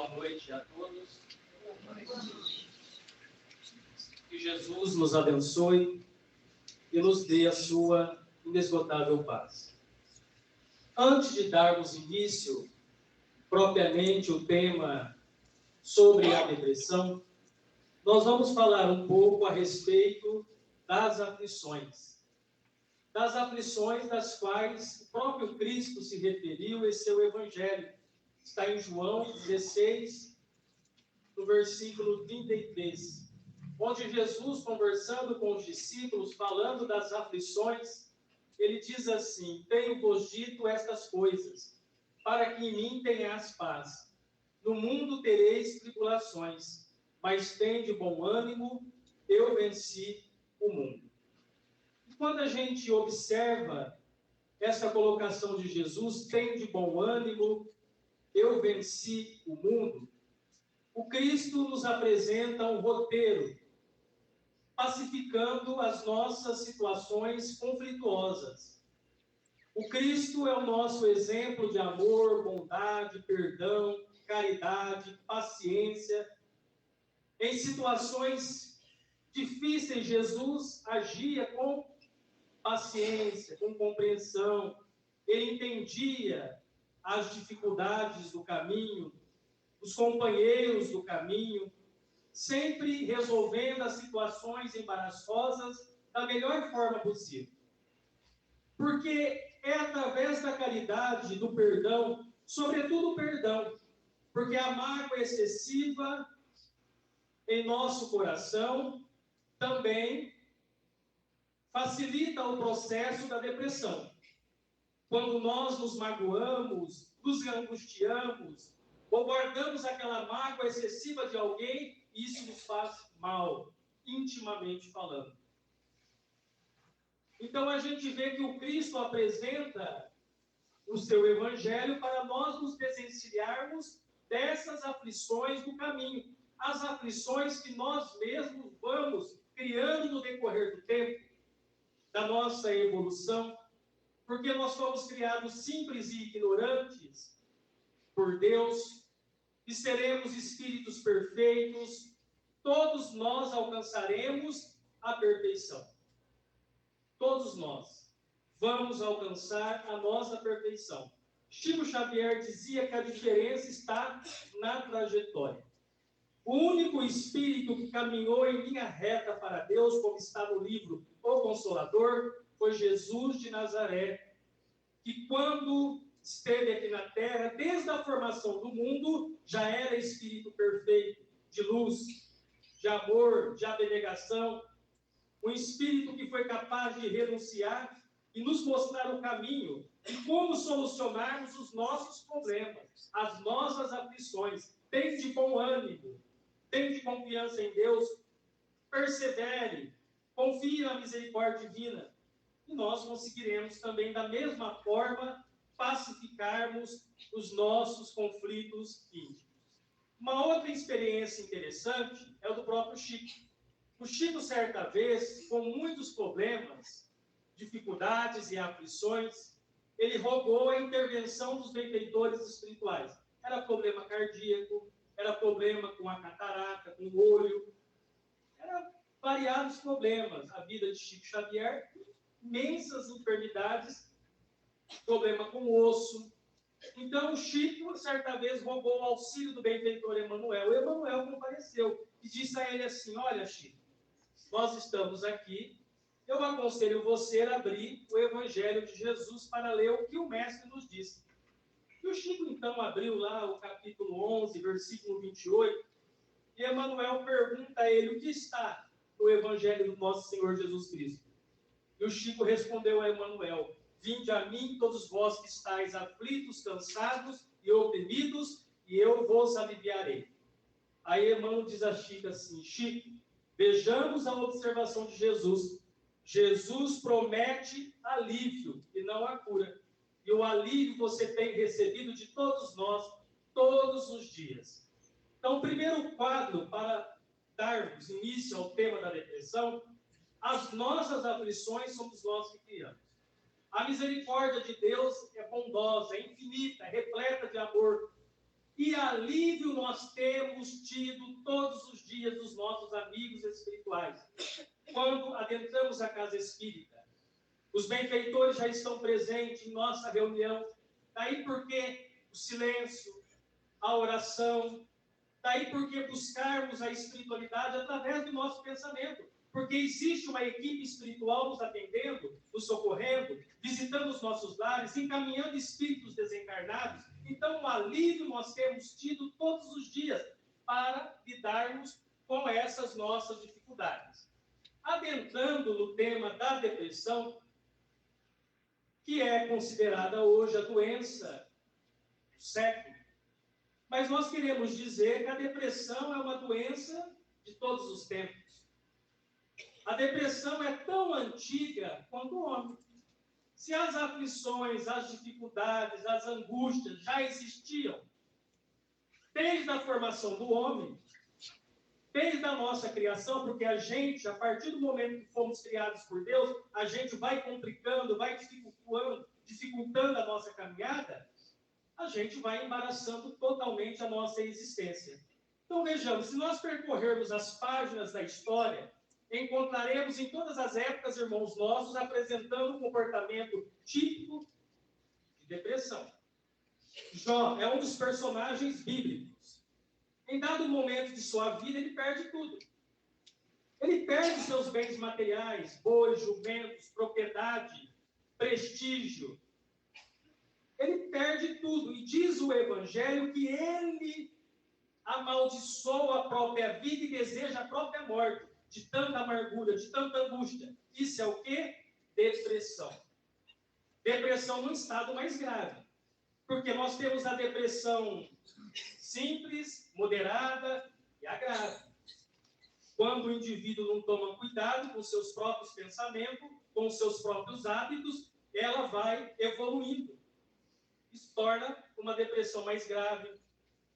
Boa noite a todos. Que Jesus nos abençoe e nos dê a sua inesgotável paz. Antes de darmos início, propriamente, o tema sobre a depressão, nós vamos falar um pouco a respeito das aflições. Das aflições das quais o próprio Cristo se referiu em seu Evangelho. Está em João 16, no versículo 33, onde Jesus, conversando com os discípulos, falando das aflições, ele diz assim: tenho-vos dito estas coisas, para que em mim tenhas paz. No mundo tereis tribulações, mas tende bom ânimo, eu venci o mundo. E quando a gente observa essa colocação de Jesus, tende bom ânimo, eu venci o mundo, o Cristo nos apresenta um roteiro, pacificando as nossas situações conflituosas. O Cristo é o nosso exemplo de amor, bondade, perdão, caridade, paciência. Em situações difíceis, Jesus agia com paciência, com compreensão. Ele entendia as dificuldades do caminho, os companheiros do caminho, sempre resolvendo as situações embaraçosas da melhor forma possível. Porque é através da caridade, do perdão, sobretudo o perdão, porque a mágoa excessiva em nosso coração também facilita o processo da depressão. Quando nós nos magoamos, nos angustiamos, ou guardamos aquela mágoa excessiva de alguém, isso nos faz mal, intimamente falando. Então a gente vê que o Cristo apresenta o seu Evangelho para nós nos desencilharmos dessas aflições do caminho. As aflições que nós mesmos vamos criando no decorrer do tempo, da nossa evolução, porque nós fomos criados simples e ignorantes por Deus, e seremos espíritos perfeitos, todos nós alcançaremos a perfeição. Todos nós vamos alcançar a nossa perfeição. Chico Xavier dizia que a diferença está na trajetória. O único espírito que caminhou em linha reta para Deus, como está no livro O Consolador, foi Jesus de Nazaré, que quando esteve aqui na Terra, desde a formação do mundo, já era espírito perfeito, de luz, de amor, de abnegação, um espírito que foi capaz de renunciar e nos mostrar o caminho e como solucionarmos os nossos problemas, as nossas aflições. Tem de bom ânimo, tem de confiança em Deus, persevere, confie na misericórdia divina, e nós conseguiremos também, da mesma forma, pacificarmos os nossos conflitos íntimos. Uma outra experiência interessante é o do próprio Chico. O Chico, certa vez, com muitos problemas, dificuldades e aflições, ele rogou a intervenção dos benfeitores espirituais. Era problema cardíaco, era problema com a catarata, com o olho, eram variados problemas. A vida de Chico Xavier, imensas enfermidades, problema com o osso. Então, o Chico, certa vez, rogou o auxílio do benfeitor Emmanuel. O Emmanuel compareceu e disse a ele assim: olha, Chico, nós estamos aqui, eu aconselho você a abrir o Evangelho de Jesus para ler o que o Mestre nos disse. E o Chico, então, abriu lá o capítulo 11, versículo 28, e Emmanuel pergunta a ele o que está no Evangelho do nosso Senhor Jesus Cristo. E o Chico respondeu a Emmanuel: vinde a mim, todos vós que estáis aflitos, cansados e oprimidos, e eu vos aliviarei. Aí Emmanuel diz a Chico assim: Chico, vejamos a observação de Jesus. Jesus promete alívio e não a cura. E o alívio você tem recebido de todos nós, todos os dias. Então, o primeiro quadro para darmos início ao tema da depressão: as nossas aflições somos nós que criamos. A misericórdia de Deus é bondosa, é infinita, é repleta de amor. e alívio nós temos tido todos os dias dos nossos amigos espirituais. Quando adentramos a casa espírita, os benfeitores já estão presentes em nossa reunião. Daí porque o silêncio, a oração, daí porque buscarmos a espiritualidade através do nosso pensamento. Porque existe uma equipe espiritual nos atendendo, nos socorrendo, visitando os nossos lares, encaminhando espíritos desencarnados. Então, um alívio nós temos tido todos os dias para lidarmos com essas nossas dificuldades. Adentrando no tema da depressão, que é considerada hoje a doença do século, mas nós queremos dizer que a depressão é uma doença de todos os tempos. A depressão é tão antiga quanto o homem. Se as aflições, as dificuldades, as angústias já existiam desde a formação do homem, desde a nossa criação, porque a gente, a partir do momento que fomos criados por Deus, a gente vai complicando, vai dificultando a nossa caminhada, a gente vai embaraçando totalmente a nossa existência. Então vejamos, se nós percorrermos as páginas da história, encontraremos em todas as épocas irmãos nossos apresentando um comportamento típico de depressão. Jó é um dos personagens bíblicos. Em dado momento de sua vida, ele perde tudo. Ele perde seus bens materiais, bois, jumentos, propriedade, prestígio. Ele perde tudo. E diz o Evangelho que ele amaldiçoa a própria vida e deseja a própria morte. De tanta amargura, de tanta angústia. Isso é o quê? Depressão. Depressão num estado mais grave. Porque nós temos a depressão simples, moderada e a grave. Quando o indivíduo não toma cuidado com seus próprios pensamentos, com seus próprios hábitos, ela vai evoluindo. Isso torna uma depressão mais grave,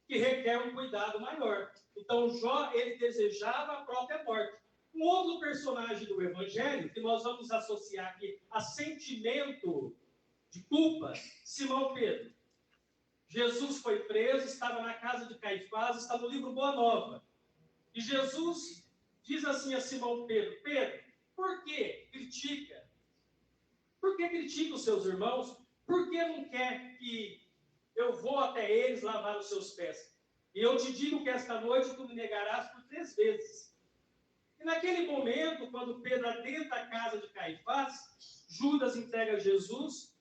que requer um cuidado maior. Então, Jó, ele desejava a própria morte. Um outro personagem do Evangelho, que nós vamos associar aqui a sentimento de culpa, Simão Pedro. Jesus foi preso, estava na casa de Caifás, está no livro Boa Nova. E Jesus diz assim a Simão Pedro: Pedro, por que critica? Por que critica os seus irmãos? Por que não quer que eu vou até eles lavar os seus pés? E eu te digo que esta noite tu me negarás por 3 vezes. E naquele momento, quando Pedro adentra a casa de Caifás, Judas entrega Jesus,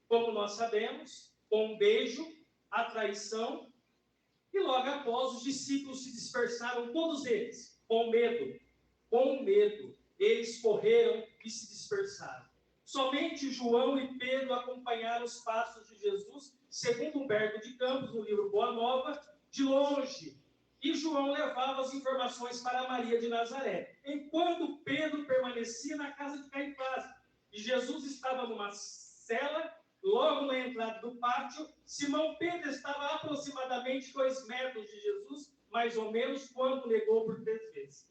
como nós sabemos, com um beijo, a traição, e logo após os discípulos se dispersaram, todos eles, com medo, eles correram e se dispersaram. Somente João e Pedro acompanharam os passos de Jesus, segundo Humberto de Campos, no livro Boa Nova, de longe. E João levava as informações para Maria de Nazaré. Enquanto Pedro permanecia na casa de Caifás, e Jesus estava numa cela, logo na entrada do pátio, Simão Pedro estava a aproximadamente 2 metros de Jesus, mais ou menos, quando negou por 3 vezes.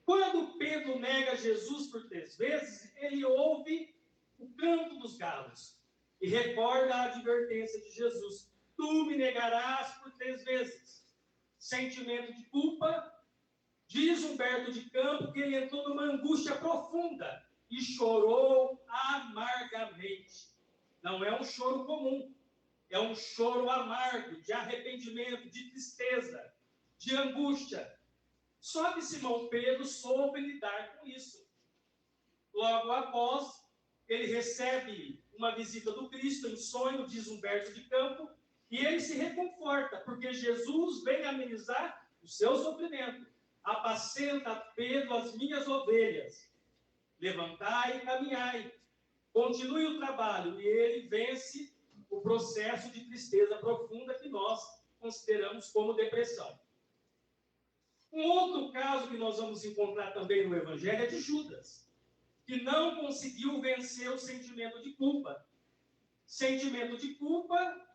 Quando Pedro nega Jesus por 3 vezes, ele ouve o canto dos galos e recorda a advertência de Jesus: tu me negarás por 3 vezes. Sentimento de culpa. Diz Humberto de Campos que ele entrou numa angústia profunda e chorou amargamente. Não é um choro comum, é um choro amargo, de arrependimento, de tristeza, de angústia. Só que Simão Pedro soube lidar com isso. Logo após, ele recebe uma visita do Cristo em sonho, diz Humberto de Campos, e ele se reconforta, porque Jesus vem amenizar o seu sofrimento. Apacenta, Pedro, as minhas ovelhas. Levantai e caminhai. Continue o trabalho. E ele vence o processo de tristeza profunda que nós consideramos como depressão. Um outro caso que nós vamos encontrar também no Evangelho é de Judas, que não conseguiu vencer o sentimento de culpa. Sentimento de culpa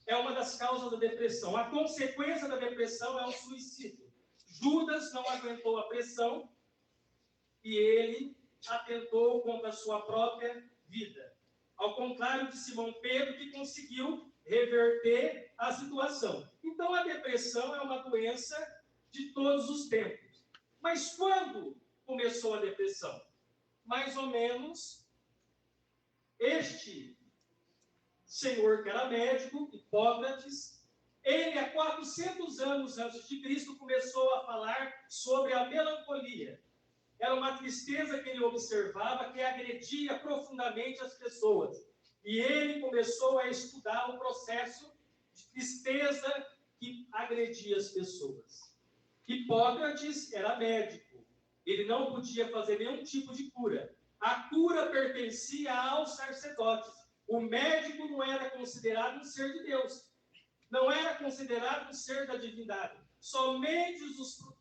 é uma das causas da depressão. A consequência da depressão é o suicídio. Judas não aguentou a pressão e ele atentou contra a sua própria vida. Ao contrário de Simão Pedro, que conseguiu reverter a situação. Então, a depressão é uma doença de todos os tempos. Mas quando começou a depressão? Mais ou menos, este senhor que era médico, Hipócrates, ele, há 400 anos antes de Cristo, começou a falar sobre a melancolia. Era uma tristeza que ele observava que agredia profundamente as pessoas. E ele começou a estudar o processo de tristeza que agredia as pessoas. Hipócrates era médico. Ele não podia fazer nenhum tipo de cura. A cura pertencia aos sacerdotes. O médico não era considerado um ser de Deus. Não era considerado um ser da divindade. Somente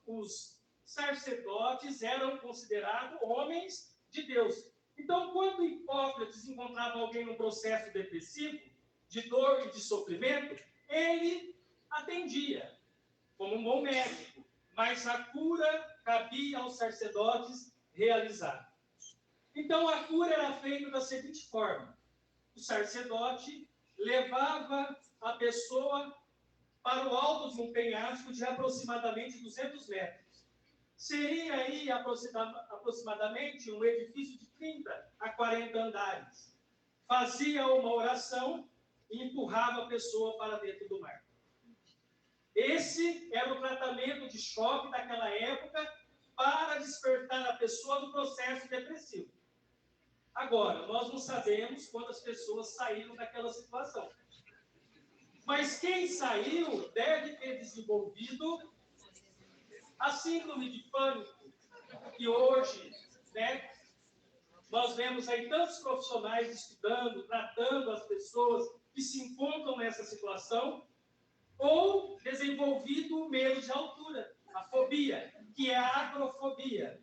os sacerdotes eram considerados homens de Deus. Então, quando Hipócrates encontrava alguém num processo depressivo, de dor e de sofrimento, ele atendia, como um bom médico. Mas a cura cabia aos sacerdotes realizar. Então, a cura era feita da seguinte forma. O sacerdote levava a pessoa para o alto de um penhasco de aproximadamente 200 metros. Seria aí aproximadamente um edifício de 30 a 40 andares. Fazia uma oração e empurrava a pessoa para dentro do mar. Esse era o tratamento de choque daquela época para despertar a pessoa do processo depressivo. Agora, nós não sabemos quantas pessoas saíram daquela situação. Mas quem saiu deve ter desenvolvido a síndrome de pânico, que hoje, nós vemos aí tantos profissionais estudando, tratando as pessoas que se encontram nessa situação, ou desenvolvido o medo de altura, a fobia, que é a agrofobia.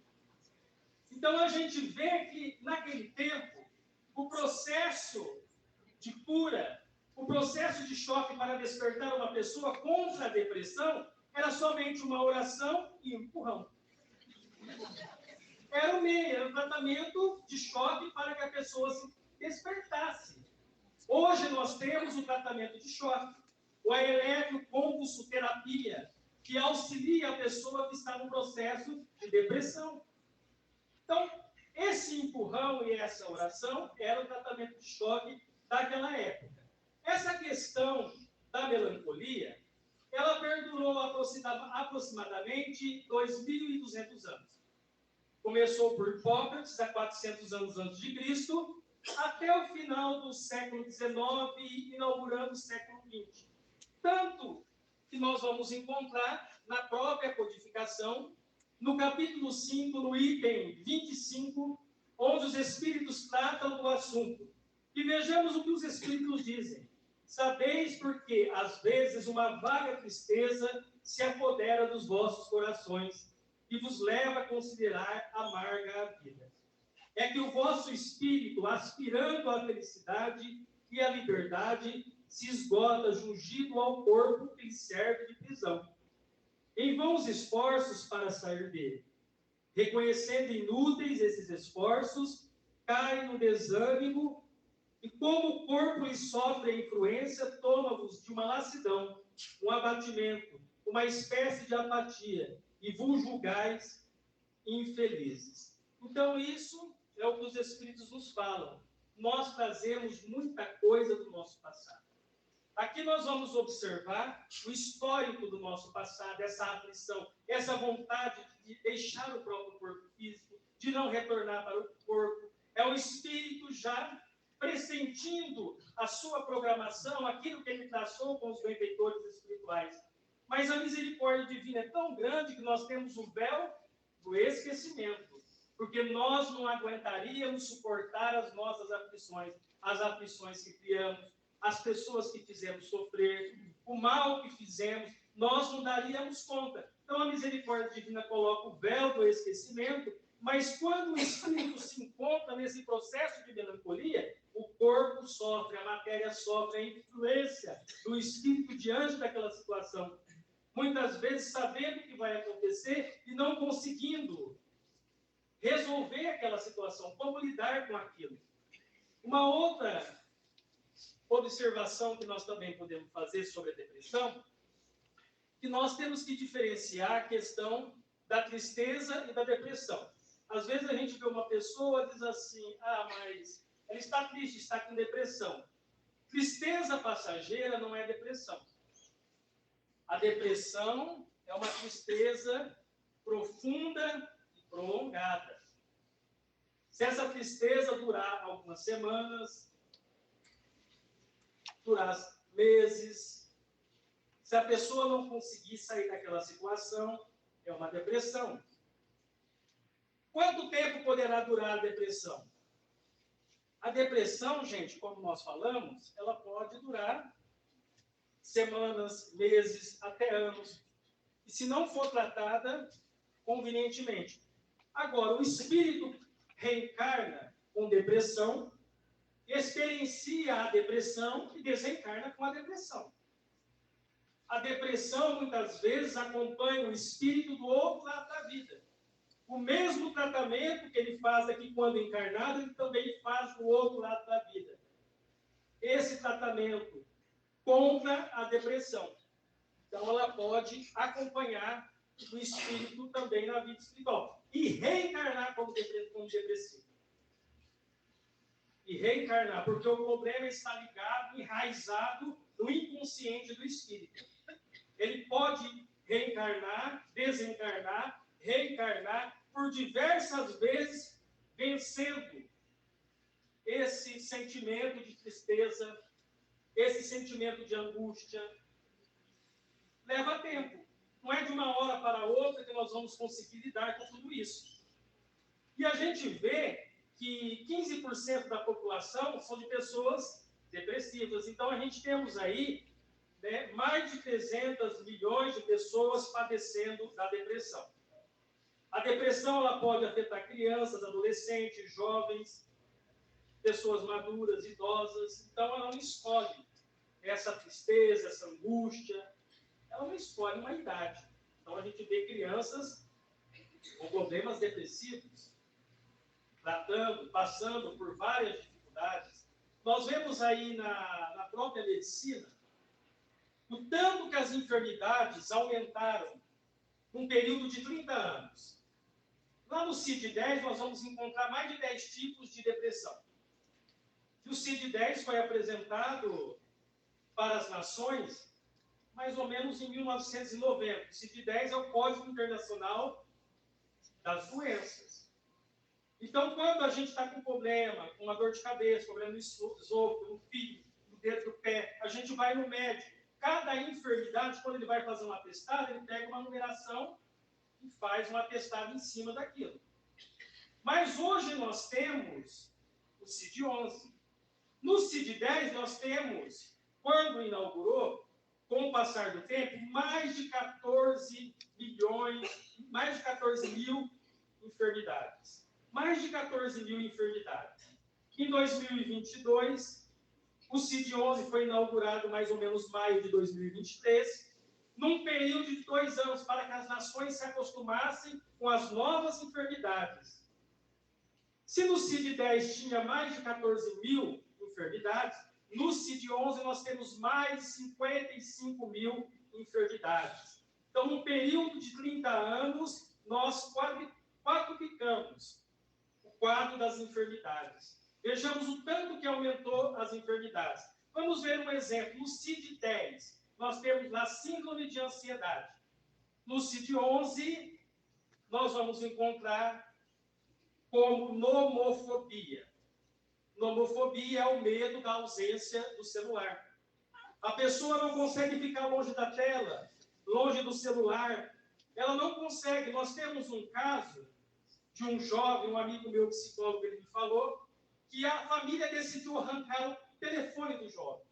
Então, a gente vê que, naquele tempo, o processo de cura, o processo de choque para despertar uma pessoa contra a depressão, era somente uma oração e um empurrão. Era o meio, era o tratamento de choque para que a pessoa se despertasse. Hoje nós temos o tratamento de choque, o eletroconvulsoterapia, que auxilia a pessoa que está no processo de depressão. Então, esse empurrão e essa oração era o tratamento de choque daquela época. Essa questão da melancolia, ela perdurou aproximadamente 2.200 anos. Começou por Hipócrates, há 400 anos antes de Cristo, até o final do século XIX e inaugurando o século XX. Tanto que nós vamos encontrar na própria codificação, no capítulo 5, no item 25, onde os Espíritos tratam do assunto. E vejamos o que os Espíritos dizem. Sabeis porque, às vezes, uma vaga tristeza se apodera dos vossos corações e vos leva a considerar amarga a vida. É que o vosso espírito, aspirando à felicidade e à liberdade, se esgota jungido ao corpo que lhe serve de prisão. Em vãos esforços para sair dele. Reconhecendo inúteis esses esforços, cai no desânimo e, como o corpo lhe sofre a influência, toma-vos de uma lassidão, um abatimento, uma espécie de apatia, e vos julgais infelizes. Então, isso é o que os Espíritos nos falam. Nós trazemos muita coisa do nosso passado. Aqui nós vamos observar o histórico do nosso passado, essa aflição, essa vontade de deixar o próprio corpo físico, de não retornar para o corpo. É o espírito já pressentindo a sua programação, aquilo que ele traçou com os benfeitores espirituais. Mas a misericórdia divina é tão grande que nós temos o véu do esquecimento, porque nós não aguentaríamos suportar as nossas aflições, as aflições que criamos, as pessoas que fizemos sofrer, o mal que fizemos, nós não daríamos conta. Então a misericórdia divina coloca o véu do esquecimento, mas quando o espírito se encontra nesse processo de melancolia, o corpo sofre, a matéria sofre a influência do espírito diante daquela situação. Muitas vezes sabendo o que vai acontecer e não conseguindo resolver aquela situação, como lidar com aquilo. Uma outra observação que nós também podemos fazer sobre a depressão, que nós temos que diferenciar a questão da tristeza e da depressão. Às vezes a gente vê uma pessoa e diz assim, mas ela está triste, está com depressão. Tristeza passageira não é depressão. A depressão é uma tristeza profunda e prolongada. Se essa tristeza durar algumas semanas, durar meses, se a pessoa não conseguir sair daquela situação, é uma depressão. Quanto tempo poderá durar a depressão? A depressão, gente, como nós falamos, ela pode durar semanas, meses, até anos. E se não for tratada convenientemente. Agora, o espírito reencarna com depressão, experiencia a depressão e desencarna com a depressão. A depressão, muitas vezes, acompanha o espírito do outro lado da vida. O mesmo tratamento que ele faz aqui quando encarnado, ele também faz do outro lado da vida. Esse tratamento contra a depressão. Então, ela pode acompanhar o espírito também na vida espiritual. E reencarnar como depressivo. E reencarnar, porque o problema está ligado, enraizado no inconsciente do espírito. Ele pode reencarnar, desencarnar, reencarnar por diversas vezes, vencendo esse sentimento de tristeza, esse sentimento de angústia. Leva tempo. Não é de uma hora para outra que nós vamos conseguir lidar com tudo isso. E a gente vê que 15% da população são de pessoas depressivas. Então, a gente temos aí mais de 300 milhões de pessoas padecendo da depressão. A depressão ela pode afetar crianças, adolescentes, jovens, pessoas maduras, idosas. Então, ela não escolhe essa tristeza, essa angústia. Ela não escolhe uma idade. Então, a gente vê crianças com problemas depressivos, passando por várias dificuldades. Nós vemos aí na própria medicina o tanto que as enfermidades aumentaram num período de 30 anos. Lá no CID-10, nós vamos encontrar mais de 10 tipos de depressão. E o CID-10 foi apresentado para as nações mais ou menos em 1990. O CID-10 é o Código Internacional das Doenças. Então, quando a gente está com problema, com uma dor de cabeça, problema no esôfago, no fígado, no dedo do pé, a gente vai no médico. Cada enfermidade, quando ele vai fazer um atestado, ele pega uma numeração e faz um atestado em cima daquilo. Mas hoje nós temos o CID-11. No CID-10 nós temos, quando inaugurou, com o passar do tempo, mais de 14 mil enfermidades. Mais de 14 mil enfermidades. Em 2022, o CID-11 foi inaugurado mais ou menos maio de 2023, num período de 2 anos, para que as nações se acostumassem com as novas enfermidades. Se no CID-10 tinha mais de 14 mil enfermidades, no CID-11 nós temos mais de 55 mil enfermidades. Então, num período de 30 anos, nós quadruplicamos o quadro das enfermidades. Vejamos o tanto que aumentou as enfermidades. Vamos ver um exemplo. No CID-10, nós temos lá síndrome de ansiedade. No CID-11, nós vamos encontrar como nomofobia. Nomofobia é o medo da ausência do celular. A pessoa não consegue ficar longe da tela, longe do celular. Ela não consegue. Nós temos um caso de um jovem, um amigo meu psicólogo, ele me falou, que a família decidiu arrancar o telefone do jovem.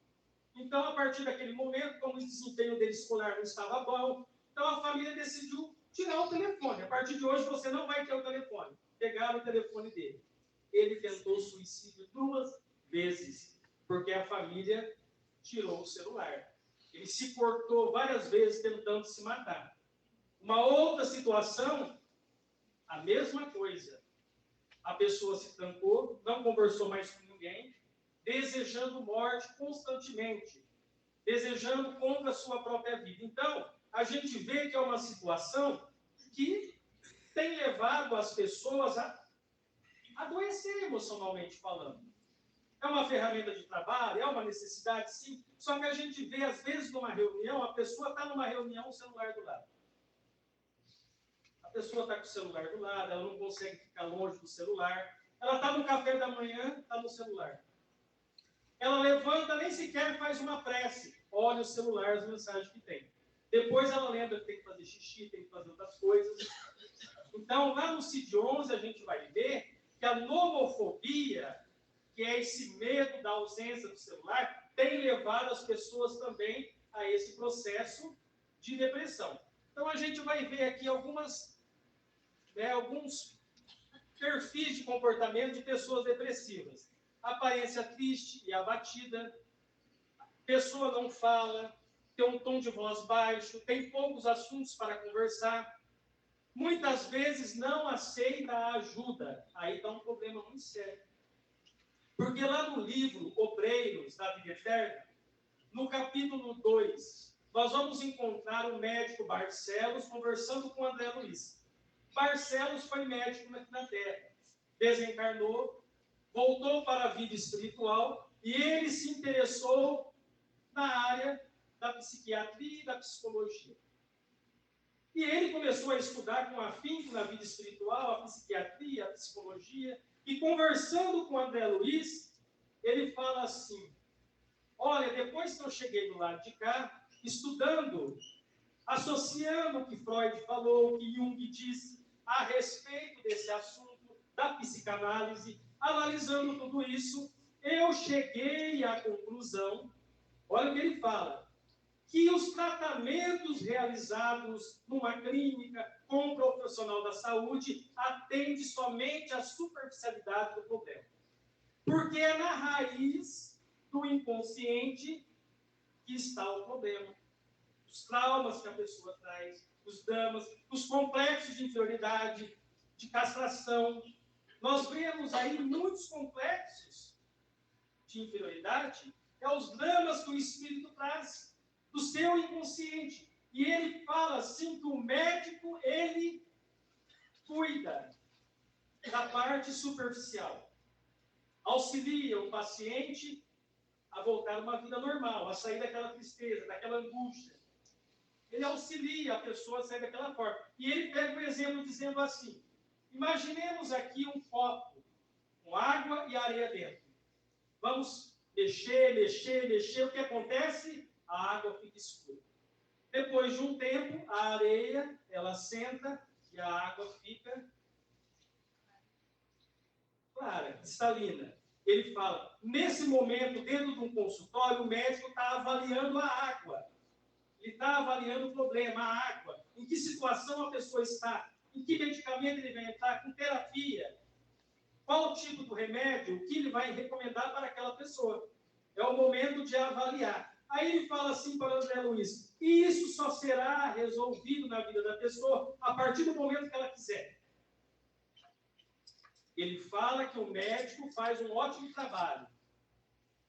Então, a partir daquele momento, como o desempenho dele escolar não estava bom, então a família decidiu tirar o telefone. A partir de hoje, você não vai ter o telefone. Pegaram o telefone dele. Ele tentou suicídio 2 vezes, porque a família tirou o celular. Ele se cortou várias vezes tentando se matar. Uma outra situação, a mesma coisa. A pessoa se trancou, não conversou mais com ninguém, desejando morte constantemente, desejando contra a sua própria vida. Então, a gente vê que é uma situação que tem levado as pessoas a adoecer emocionalmente falando. É uma ferramenta de trabalho, é uma necessidade, sim. Só que a gente vê, às vezes, numa reunião, a pessoa está numa reunião, o celular do lado. A pessoa está com o celular do lado, ela não consegue ficar longe do celular. Ela está no café da manhã, está no celular. Ela levanta, nem sequer faz uma prece. Olha o celular, as mensagens que tem. Depois ela lembra que tem que fazer xixi, tem que fazer outras coisas. Então, lá no CID 11, a gente vai ver que a nomofobia, que é esse medo da ausência do celular, tem levado as pessoas também a esse processo de depressão. Então, a gente vai ver aqui alguns perfis de comportamento de pessoas depressivas. Aparência triste e abatida, pessoa não fala, tem um tom de voz baixo, tem poucos assuntos para conversar, muitas vezes não aceita a ajuda. Aí está um problema muito sério. Porque lá no livro Obreiros da Vida Eterna, no capítulo 2, nós vamos encontrar o médico Barcelos conversando com André Luiz. Barcelos foi médico na Terra, desencarnou, voltou para a vida espiritual e ele se interessou na área da psiquiatria e da psicologia. E ele começou a estudar com afinco na vida espiritual, a psiquiatria, a psicologia, e conversando com André Luiz, ele fala assim: olha, depois que eu cheguei do lado de cá, estudando, associando o que Freud falou, o que Jung disse a respeito desse assunto da psicanálise, analisando tudo isso, eu cheguei à conclusão, olha o que ele fala, que os tratamentos realizados numa clínica com um profissional da saúde atendem somente à superficialidade do problema. Porque é na raiz do inconsciente que está o problema. Os traumas que a pessoa traz, os dramas, os complexos de inferioridade, de castração. Nós vemos aí muitos complexos de inferioridade, os dramas que o espírito traz do seu inconsciente. E ele fala assim que o médico, ele cuida da parte superficial. Auxilia o paciente a voltar a uma vida normal, a sair daquela tristeza, daquela angústia. Ele auxilia a pessoa a sair daquela forma. E ele pega um exemplo dizendo assim: imaginemos aqui um copo com água e areia dentro. Vamos mexer. O que acontece? A água fica escura. Depois de um tempo, a areia, ela senta e a água fica clara, cristalina. Ele fala, nesse momento, dentro de um consultório, o médico está avaliando a água. Ele está avaliando o problema, a água. Em que situação a pessoa está? Em que medicamento ele vai entrar? Com terapia? Qual o tipo do remédio? O que ele vai recomendar para aquela pessoa? É o momento de avaliar. Aí ele fala assim para o André Luiz, e isso só será resolvido na vida da pessoa a partir do momento que ela quiser. Ele fala que o médico faz um ótimo trabalho,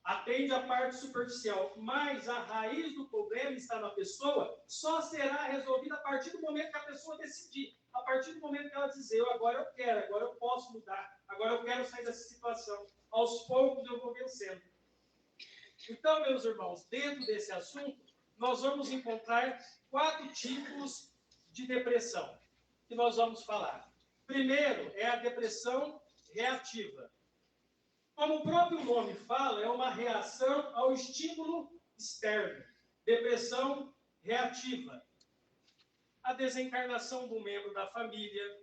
atende a parte superficial, mas a raiz do problema está na pessoa, só será resolvida a partir do momento que a pessoa decidir, a partir do momento que ela dizer, agora eu quero, agora eu posso mudar, agora eu quero sair dessa situação, aos poucos eu vou vencendo. Então, meus irmãos, dentro desse assunto, nós vamos encontrar 4 tipos de depressão que nós vamos falar. Primeiro é a depressão reativa. Como o próprio nome fala, é uma reação ao estímulo externo. Depressão reativa. A desencarnação de um membro da família,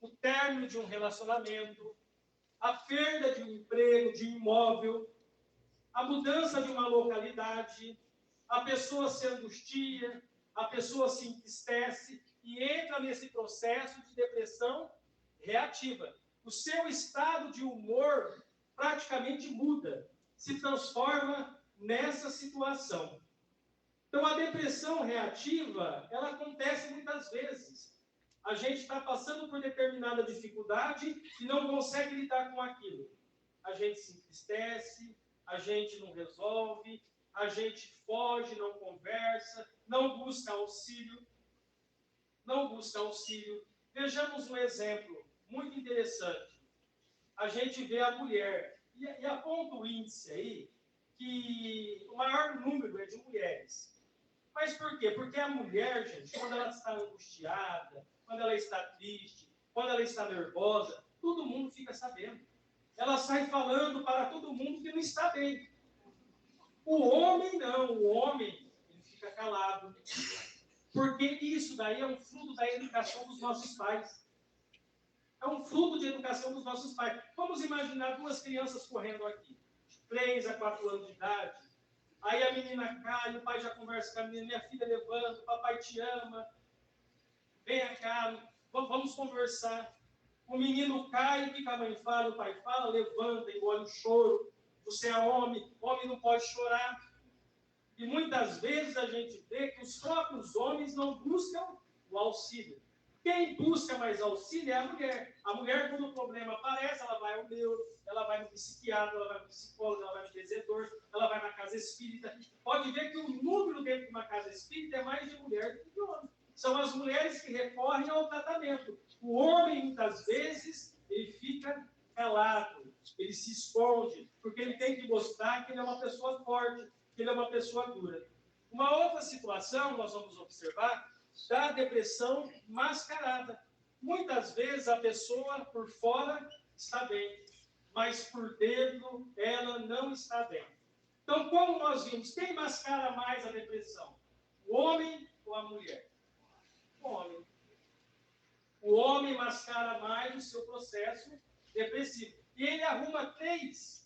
o término de um relacionamento, a perda de um emprego, de um imóvel, a mudança de uma localidade, a pessoa se angustia, a pessoa se entristece e entra nesse processo de depressão reativa. O seu estado de humor praticamente muda, se transforma nessa situação. Então, a depressão reativa, ela acontece muitas vezes. A gente está passando por determinada dificuldade e não consegue lidar com aquilo. A gente se entristece, a gente não resolve, a gente foge, não conversa, não busca auxílio. Não busca auxílio. Vejamos um exemplo muito interessante. A gente vê a mulher, e aponta o índice aí, que o maior número é de mulheres. Mas por quê? Porque a mulher, gente, quando ela está angustiada, quando ela está triste, quando ela está nervosa, todo mundo fica sabendo. Ela sai falando para todo mundo que não está bem. O homem não, o homem ele fica calado. Porque isso daí é um fruto da educação dos nossos pais. É um fruto de educação dos nossos pais. Vamos imaginar duas crianças correndo aqui, de 3 a 4 anos de idade. Aí a menina cai, o pai já conversa com a menina, minha filha levanta, o papai te ama, venha cá, vamos conversar. O menino cai, o que a mãe fala, o pai fala, levanta, engole o choro. Você é homem não pode chorar. E muitas vezes a gente vê que os próprios homens não buscam o auxílio. Quem busca mais auxílio é a mulher. A mulher, quando o problema aparece, ela vai ao neuro, ela vai no psiquiatra, ela vai no psicólogo, ela vai no benzedor, ela vai na casa espírita. Pode ver que o número dentro de uma casa espírita é mais de mulher do que de homem. São as mulheres que recorrem ao tratamento. O homem, muitas vezes, ele fica calado, ele se esconde, porque ele tem que mostrar que ele é uma pessoa forte, que ele é uma pessoa dura. Uma outra situação, nós vamos observar, da depressão mascarada. Muitas vezes a pessoa por fora está bem, mas por dentro ela não está bem. Então, como nós vimos, quem mascara mais a depressão? O homem ou a mulher? O homem. O homem mascara mais o seu processo depressivo. E ele arruma 3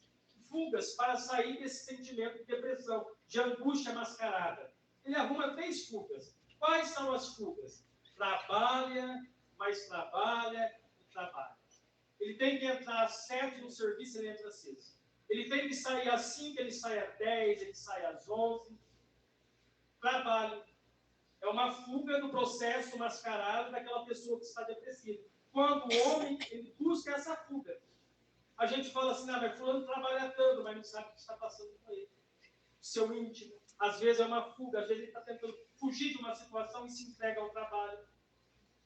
fugas para sair desse sentimento de depressão, de angústia mascarada. Ele arruma 3 fugas. Quais são as fugas? Trabalha, mais trabalha e trabalha. Ele tem que entrar às 7 no serviço, ele entra às 6. Ele tem que sair às 5, ele sai às 10, ele sai às 11. Trabalho. É uma fuga do processo mascarado daquela pessoa que está depressiva. Quando o homem ele busca essa fuga, a gente fala assim, não, mas fulano trabalha tanto, mas não sabe o que está passando com ele. Seu íntimo. Às vezes é uma fuga, às vezes ele está tentando fugir de uma situação e se entrega ao trabalho.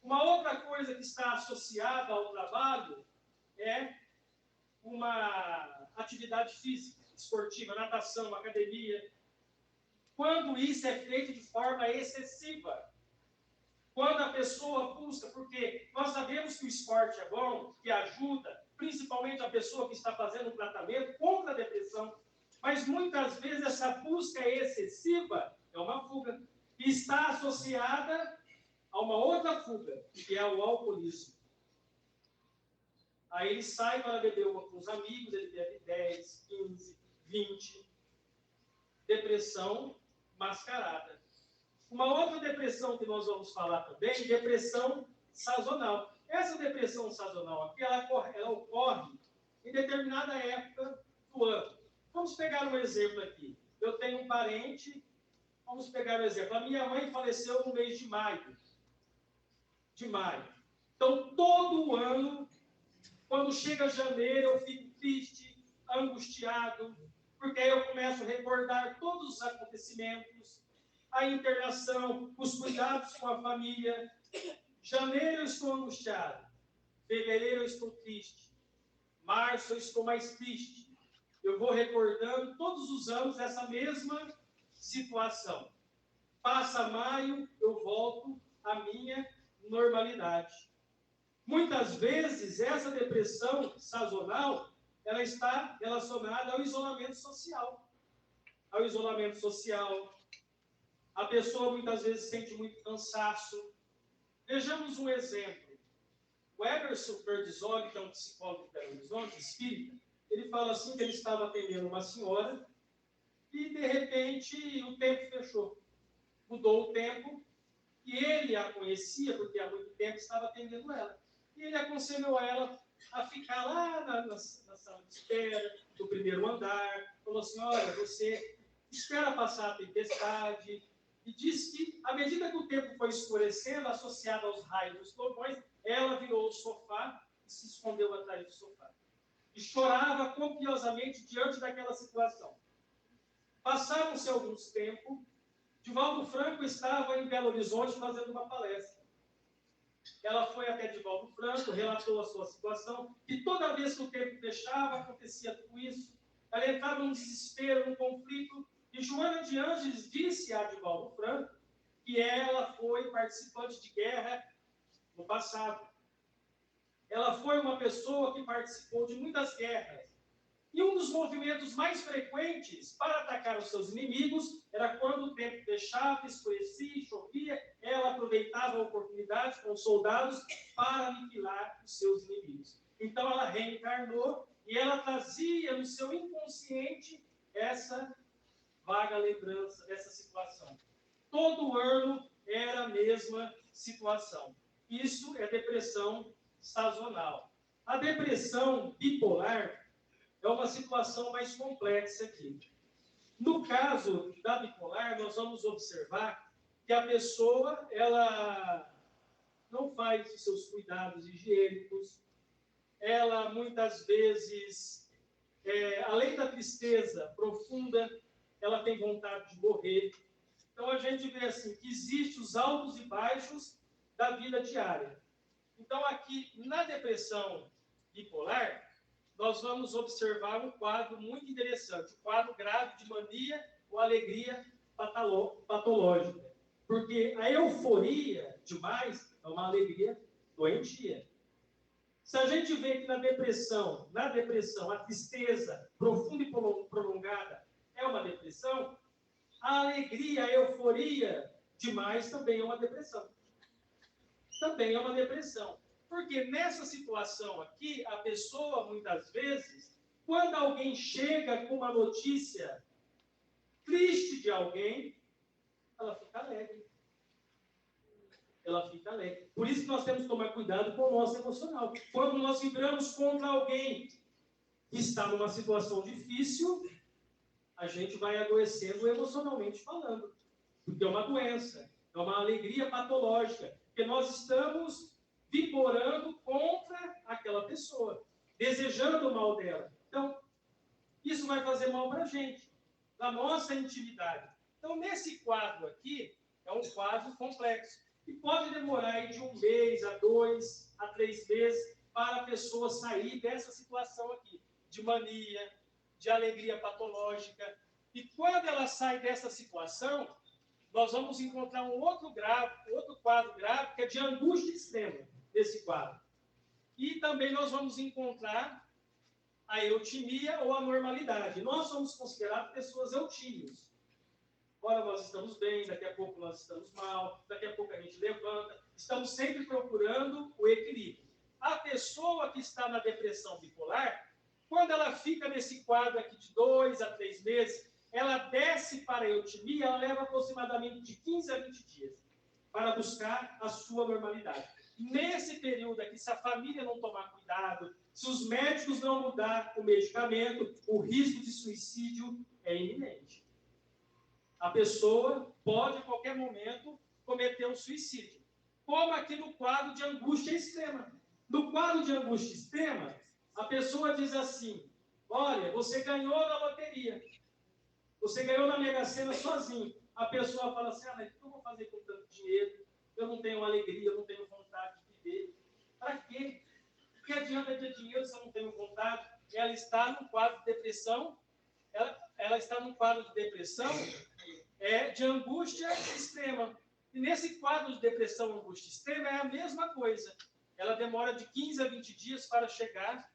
Uma outra coisa que está associada ao trabalho é uma atividade física, esportiva, natação, academia. Quando isso é feito de forma excessiva, quando a pessoa busca, porque nós sabemos que o esporte é bom, que ajuda, principalmente a pessoa que está fazendo um tratamento contra a depressão, mas muitas vezes essa busca excessiva é uma fuga, e está associada a uma outra fuga, que é o alcoolismo. Aí ele sai para beber uma com os amigos, ele bebe 10, 15, 20. Depressão mascarada. Uma outra depressão que nós vamos falar também, depressão sazonal. Essa depressão sazonal aqui, ela ocorre em determinada época do ano. Vamos pegar um exemplo aqui. Eu tenho um parente, vamos pegar um exemplo. A minha mãe faleceu no mês de maio. Então, todo ano, quando chega janeiro, eu fico triste, angustiado, porque aí eu começo a recordar todos os acontecimentos, a internação, os cuidados com a família. Janeiro eu estou angustiado, fevereiro eu estou triste, março eu estou mais triste. Eu vou recordando todos os anos essa mesma situação. Passa maio, eu volto à minha normalidade. Muitas vezes essa depressão sazonal ela está relacionada ao isolamento social. Ao isolamento social. A pessoa muitas vezes sente muito cansaço. Vejamos um exemplo. O Emerson Berdizoli, que é um psicólogo de Belo Horizonte, espírita, ele fala assim que ele estava atendendo uma senhora e, de repente, o tempo fechou. Mudou o tempo e ele a conhecia, porque há muito tempo estava atendendo ela. E ele aconselhou ela a ficar lá na sala de espera, do primeiro andar. Falou assim, olha, você espera passar a tempestade. E disse que, à medida que o tempo foi escurecendo, associado aos raios dos trovões, ela virou o sofá e se escondeu atrás do sofá. e chorava copiosamente diante daquela situação. Passaram-se alguns tempos, Divaldo Franco estava em Belo Horizonte fazendo uma palestra. Ela foi até Divaldo Franco, relatou a sua situação, e toda vez que o tempo fechava, acontecia tudo isso. Ela entrava num desespero, num conflito, e Joana de Ângeles disse a Divaldo Franco que ela foi participante de guerra no passado. Ela foi uma pessoa que participou de muitas guerras. E um dos movimentos mais frequentes para atacar os seus inimigos era quando o tempo fechava, escurecia e chovia, ela aproveitava a oportunidade com os soldados para aniquilar os seus inimigos. Então ela reencarnou e ela trazia no seu inconsciente essa vaga lembrança dessa situação. Todo ano era a mesma situação. Isso é depressão sazonal. A depressão bipolar é uma situação mais complexa aqui. No caso da bipolar, nós vamos observar que a pessoa ela não faz os seus cuidados higiênicos, ela muitas vezes, além da tristeza profunda, ela tem vontade de morrer. Então a gente vê assim que existem os altos e baixos da vida diária. Então aqui na depressão bipolar, nós vamos observar um quadro muito interessante, um quadro grave de mania ou alegria patológica. Porque a euforia demais é uma alegria doentia. Se a gente vê que na depressão, a tristeza profunda e prolongada é uma depressão, a alegria, a euforia demais também é uma depressão. Também é uma depressão. Porque nessa situação aqui, a pessoa, muitas vezes, quando alguém chega com uma notícia triste de alguém, ela fica alegre. Ela fica alegre. Por isso que nós temos que tomar cuidado com o nosso emocional. Quando nós vibramos contra alguém que está numa situação difícil, a gente vai adoecendo emocionalmente falando. Porque é uma doença, é uma alegria patológica. Porque nós estamos vibrando contra aquela pessoa, desejando o mal dela. Então, isso vai fazer mal para a gente, na nossa intimidade. Então, nesse quadro aqui, é um quadro complexo, e pode demorar aí de 1 mês, a 2, a 3 meses, para a pessoa sair dessa situação aqui, de mania, de alegria patológica. E quando ela sai dessa situação, nós vamos encontrar um outro quadro grave, que é de angústia extrema, desse quadro. E também nós vamos encontrar a eutimia ou a normalidade. Nós somos considerados pessoas eutímias. Ora, nós estamos bem, daqui a pouco nós estamos mal, daqui a pouco a gente levanta. Estamos sempre procurando o equilíbrio. A pessoa que está na depressão bipolar, quando ela fica nesse quadro aqui de 2 a 3 meses, ela desce para a eutimia, ela leva aproximadamente de 15 a 20 dias para buscar a sua normalidade. Nesse período aqui, se a família não tomar cuidado, se os médicos não mudar o medicamento, o risco de suicídio é iminente. A pessoa pode, a qualquer momento, cometer um suicídio. Como aqui no quadro de angústia extrema. No quadro de angústia extrema, a pessoa diz assim: olha, você ganhou na loteria. Você ganhou na Mega Sena sozinho. A pessoa fala assim: mas o que eu vou fazer com tanto dinheiro? Eu não tenho alegria, eu não tenho vontade de viver. Para quê? O que adianta ter dinheiro se eu não tenho vontade? Ela está no quadro de depressão. Ela está num quadro de depressão de angústia extrema. E nesse quadro de depressão, angústia extrema, é a mesma coisa. Ela demora de 15 a 20 dias para chegar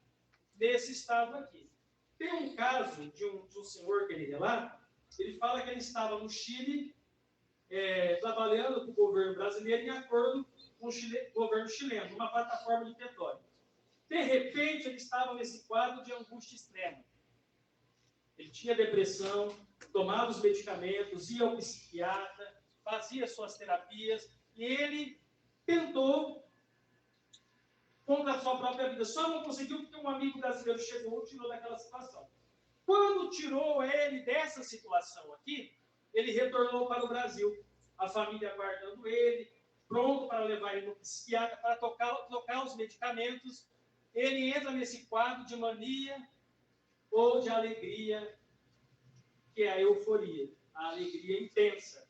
nesse estado aqui. Tem um caso de um senhor que ele relata, ele fala que ele estava no Chile, trabalhando com o governo brasileiro em acordo com o governo chileno, numa plataforma de petróleo. De repente, ele estava nesse quadro de angústia extrema. Ele tinha depressão, tomava os medicamentos, ia ao psiquiatra, fazia suas terapias, e ele tentou contra a sua própria vida. Só não conseguiu porque um amigo brasileiro chegou e tirou daquela situação. Quando tirou ele dessa situação aqui, ele retornou para o Brasil. A família aguardando ele, pronto para levar ele no psiquiatra, para tocar os medicamentos. ele entra nesse quadro de mania ou de alegria, que é a euforia, a alegria intensa.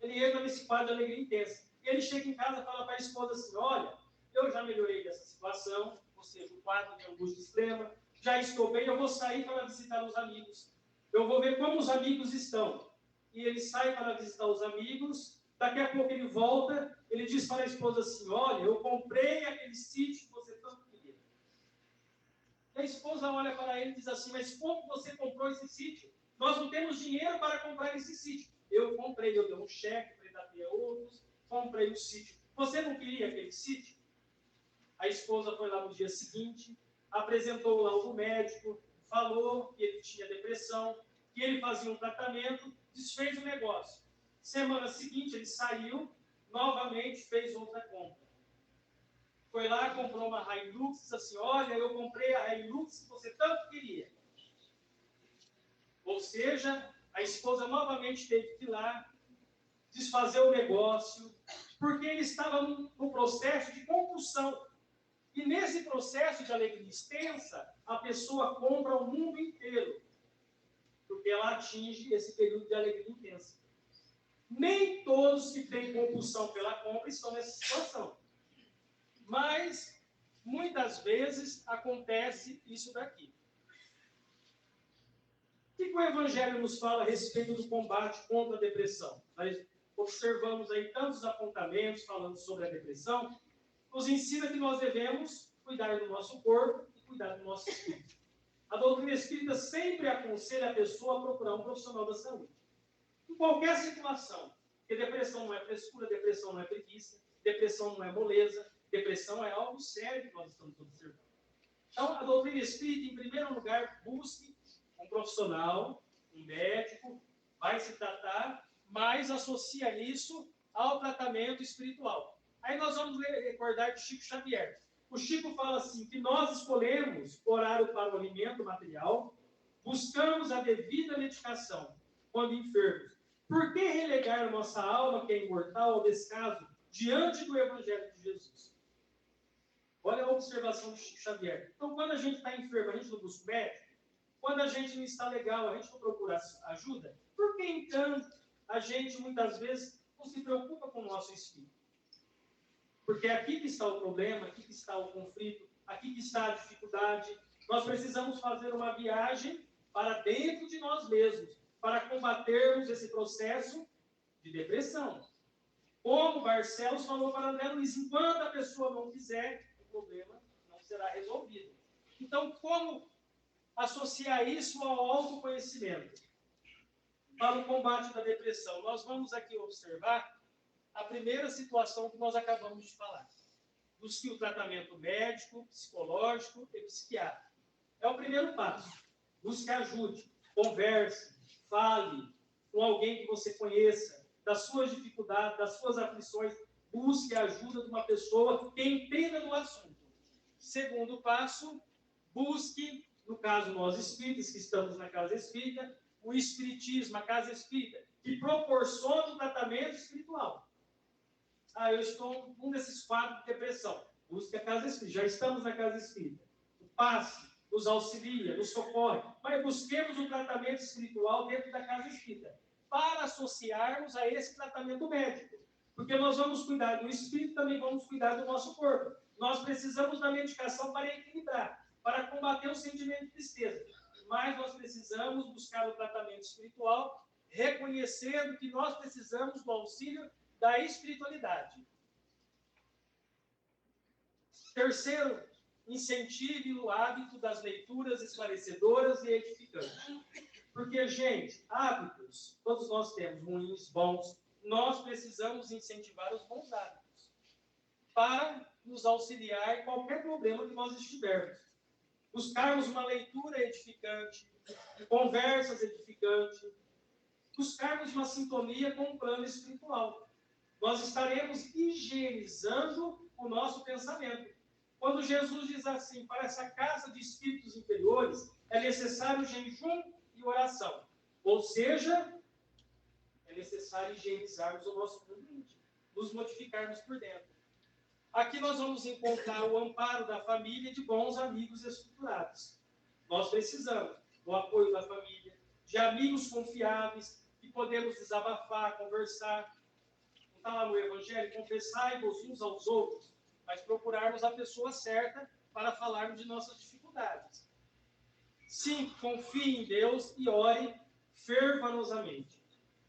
Ele entra nesse quadro de alegria intensa. Ele chega em casa e fala para a esposa assim, olha, eu já melhorei dessa situação, ou seja, o quadro de angústia extrema, já estou bem, eu vou sair para visitar os amigos. Eu vou ver como os amigos estão. E ele sai para visitar os amigos, daqui a pouco ele volta, ele diz para a esposa assim, olha, eu comprei aquele sítio que você tanto queria. E a esposa olha para ele e diz assim, mas como você comprou esse sítio? Nós não temos dinheiro para comprar esse sítio. Eu comprei, eu dei um cheque, predatei a outros, comprei o sítio. Você não queria aquele sítio? A esposa foi lá no dia seguinte, apresentou o laudo médico, falou que ele tinha depressão, que ele fazia um tratamento, desfez o negócio. Semana seguinte ele saiu, novamente fez outra compra. Foi lá, comprou uma Hilux, disse assim, olha, eu comprei a Hilux que você tanto queria. Ou seja, a esposa novamente teve que ir lá, desfazer o negócio, porque ele estava no processo de compulsão. E nesse processo de alegria extensa, a pessoa compra o mundo inteiro, porque ela atinge esse período de alegria intensa. Nem todos que têm compulsão pela compra estão nessa situação. Mas, muitas vezes, acontece isso daqui. O que o Evangelho nos fala a respeito do combate contra a depressão? Nós observamos aí tantos apontamentos falando sobre a depressão, nos ensina que nós devemos cuidar do nosso corpo e cuidar do nosso espírito. A doutrina espírita sempre aconselha a pessoa a procurar um profissional da saúde. Em qualquer situação, porque depressão não é frescura, depressão não é preguiça, depressão não é moleza, depressão é algo sério que nós estamos observando. Então, a doutrina espírita, em primeiro lugar, busque um profissional, um médico, vai se tratar, mas associa isso ao tratamento espiritual. Aí nós vamos recordar de Chico Xavier. O Chico fala assim, que nós escolhemos horário para o alimento material, buscamos a devida medicação quando enfermos. Por que relegar nossa alma, que é imortal, ao descaso, diante do Evangelho de Jesus? Olha a observação de Chico Xavier. Então, quando a gente está enfermo, a gente não busca o médico? Quando a gente não está legal, a gente não procura ajuda? Por que, então, a gente, muitas vezes, não se preocupa com o nosso espírito? Porque aqui que está o problema, aqui que está o conflito, aqui que está a dificuldade. Nós precisamos fazer uma viagem para dentro de nós mesmos, para combatermos esse processo de depressão. Como Barcelos falou para André Luiz, enquanto a pessoa não quiser, o problema não será resolvido. Então, como associar isso ao autoconhecimento? Para o combate da depressão, nós vamos aqui observar a primeira situação que nós acabamos de falar. Busque o tratamento médico, psicológico e psiquiátrico. É o primeiro passo. Busque ajuda, converse, fale com alguém que você conheça, das suas dificuldades, das suas aflições. Busque a ajuda de uma pessoa que entenda do assunto. Segundo passo, busque, no caso nós espíritas, que estamos na casa espírita, o espiritismo, a casa espírita, que proporciona o tratamento espiritual. Eu estou num desses quadros de depressão. Busque a casa espírita. Já estamos na casa espírita. O passe nos auxilia, nos socorre. Mas busquemos o tratamento espiritual dentro da casa espírita, para associarmos a esse tratamento médico. Porque nós vamos cuidar do espírito, também vamos cuidar do nosso corpo. Nós precisamos da medicação para equilibrar, para combater o sentimento de tristeza. Mas nós precisamos buscar o tratamento espiritual, reconhecendo que nós precisamos do auxílio da espiritualidade. Terceiro, incentive o hábito das leituras esclarecedoras e edificantes. Porque, gente, hábitos, todos nós temos ruins, bons, nós precisamos incentivar os bons hábitos para nos auxiliar em qualquer problema que nós estivermos. Buscarmos uma leitura edificante, conversas edificantes, buscarmos uma sintonia com o plano espiritual. Nós estaremos higienizando o nosso pensamento. Quando Jesus diz assim, para essa casa de espíritos inferiores, é necessário jejum e oração. Ou seja, é necessário higienizarmos o nosso mundo íntimo, nos modificarmos por dentro. Aqui nós vamos encontrar o amparo da família e de bons amigos estruturados. Nós precisamos do apoio da família, de amigos confiáveis, que podemos desabafar, conversar. Não está lá no Evangelho, confessai-vos uns aos outros, mas procurarmos a pessoa certa para falarmos de nossas dificuldades. 5, confie em Deus e ore fervorosamente.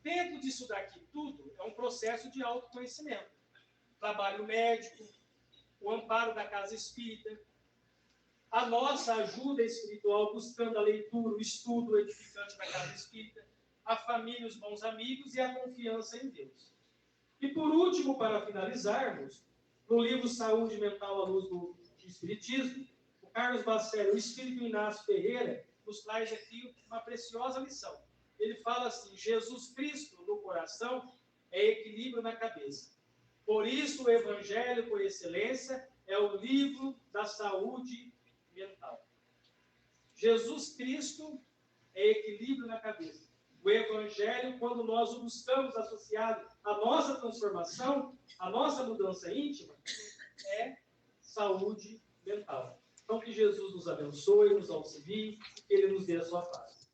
Dentro disso daqui tudo, é um processo de autoconhecimento. Trabalho médico, o amparo da casa espírita, a nossa ajuda espiritual, buscando a leitura, o estudo o edificante da casa espírita, a família, os bons amigos e a confiança em Deus. E por último, para finalizarmos, no livro Saúde Mental à Luz do Espiritismo, o Carlos Bacelli, o Espírito Inácio Ferreira, nos traz aqui uma preciosa lição. Ele fala assim: Jesus Cristo no coração é equilíbrio na cabeça. Por isso, o Evangelho, por excelência, é o livro da saúde mental. Jesus Cristo é equilíbrio na cabeça. O Evangelho, quando nós o buscamos associado à nossa transformação, à nossa mudança íntima, é saúde mental. Então, que Jesus nos abençoe, nos auxilie, que Ele nos dê a sua paz.